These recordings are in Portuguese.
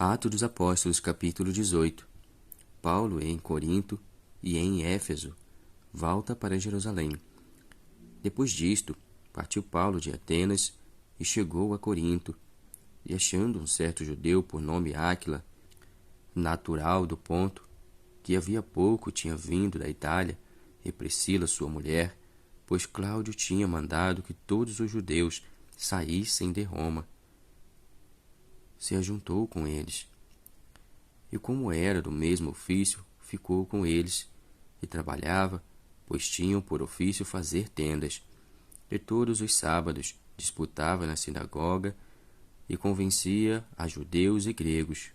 Atos dos Apóstolos, capítulo 18. Paulo em Corinto e em Éfeso volta para Jerusalém. Depois disto, partiu Paulo de Atenas e chegou a Corinto, e achando um certo judeu por nome Áquila, natural do Ponto, que havia pouco tinha vindo da Itália, e Priscila sua mulher, pois Cláudio tinha mandado que todos os judeus saíssem de Roma, se ajuntou com eles. E como era do mesmo ofício, ficou com eles, e trabalhava, pois tinham por ofício fazer tendas. E todos os sábados disputava na sinagoga e convencia a judeus e gregos.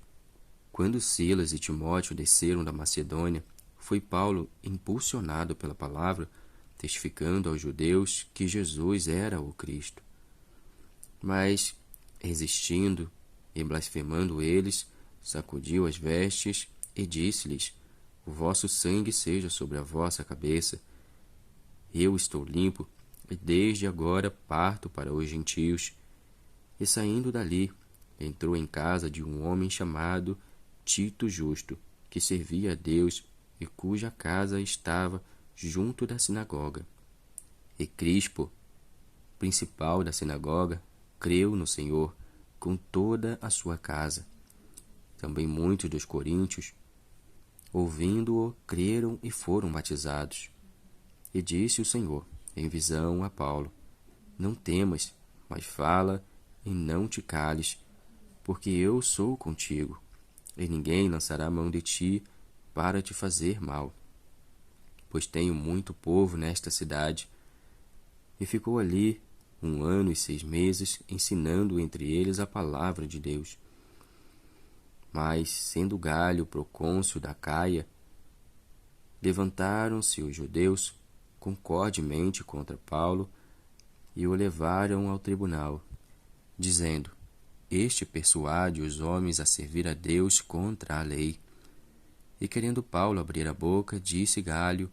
Quando Silas e Timóteo desceram da Macedônia, foi Paulo impulsionado pela palavra, testificando aos judeus que Jesus era o Cristo. Mas, resistindo e blasfemando eles, sacudiu as vestes e disse-lhes: O vosso sangue seja sobre a vossa cabeça. Eu estou limpo, e desde agora parto para os gentios. E saindo dali, entrou em casa de um homem chamado Tito Justo, que servia a Deus e cuja casa estava junto da sinagoga. E Crispo, principal da sinagoga, creu no Senhor com toda a sua casa. Também muitos dos coríntios, ouvindo-o, creram e foram batizados. E disse o Senhor, em visão a Paulo: Não temas, mas fala e não te cales, porque eu sou contigo, e ninguém lançará mão de ti para te fazer mal. Pois tenho muito povo nesta cidade. E ficou ali 1 ano e 6 meses, ensinando entre eles a palavra de Deus. Mas, sendo Galho procônsul da Caia, levantaram-se os judeus concordemente contra Paulo e o levaram ao tribunal, dizendo: Este persuade os homens a servir a Deus contra a lei. E querendo Paulo abrir a boca, disse Galho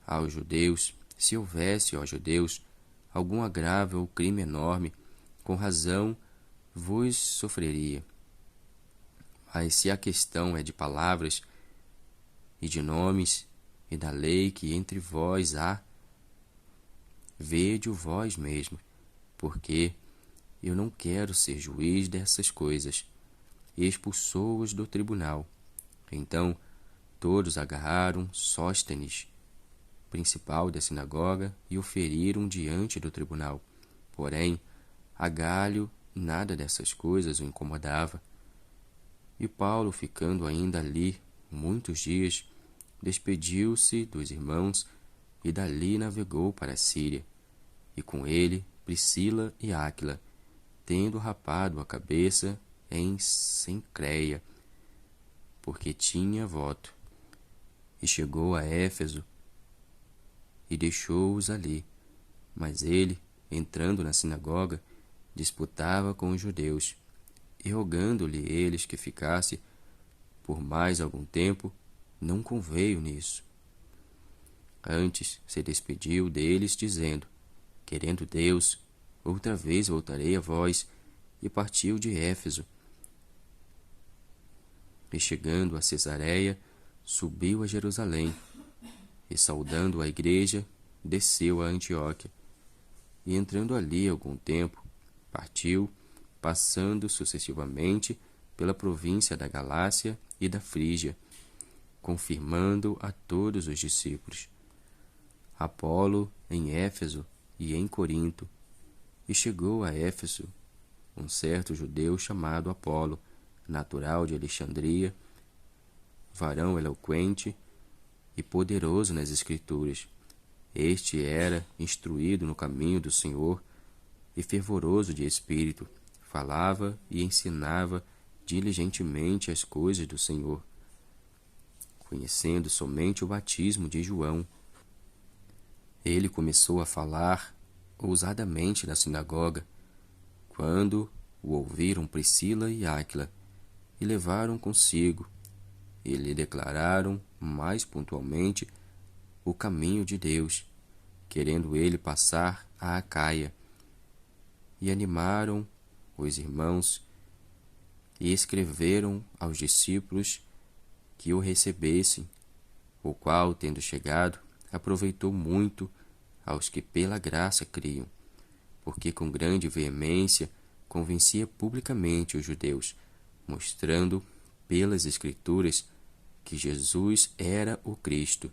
aos judeus: Se houvesse, ó judeus, algum agravo ou crime enorme, com razão vos sofreria. Mas se a questão é de palavras e de nomes e da lei que entre vós há, vede-o vós mesmos, porque eu não quero ser juiz dessas coisas. E expulsou-os do tribunal. Então todos agarraram Sóstenes, principal da sinagoga, e o feriram diante do tribunal. Porém, a Galho nada dessas coisas o incomodava. E Paulo, ficando ainda ali muitos dias, despediu-se dos irmãos e dali navegou para a Síria, e com ele Priscila e Áquila, tendo rapado a cabeça em Cencreia, porque tinha voto. E chegou a Éfeso e deixou-os ali. Mas ele, entrando na sinagoga, disputava com os judeus, e rogando-lhe eles que ficasse por mais algum tempo, não conveio nisso. Antes se despediu deles, dizendo: Querendo Deus, outra vez voltarei a vós, e partiu de Éfeso. E chegando a Cesareia, subiu a Jerusalém, e saudando a igreja, desceu a Antioquia. E entrando ali algum tempo, partiu, passando sucessivamente pela província da Galácia e da Frígia, confirmando a todos os discípulos. Apolo em Éfeso e em Corinto. E chegou a Éfeso um certo judeu chamado Apolo, natural de Alexandria, varão eloquente e poderoso nas Escrituras. Este era instruído no caminho do Senhor e fervoroso de espírito, falava e ensinava diligentemente as coisas do Senhor, conhecendo somente o batismo de João. Ele começou a falar ousadamente na sinagoga, quando o ouviram Priscila e Áquila, e levaram consigo, e lhe declararam mais pontualmente o caminho de Deus, querendo ele passar a Acaia, e animaram os irmãos e escreveram aos discípulos que o recebessem, o qual, tendo chegado, aproveitou muito aos que pela graça criam, porque com grande veemência convencia publicamente os judeus, mostrando pelas Escrituras que Jesus era o Cristo,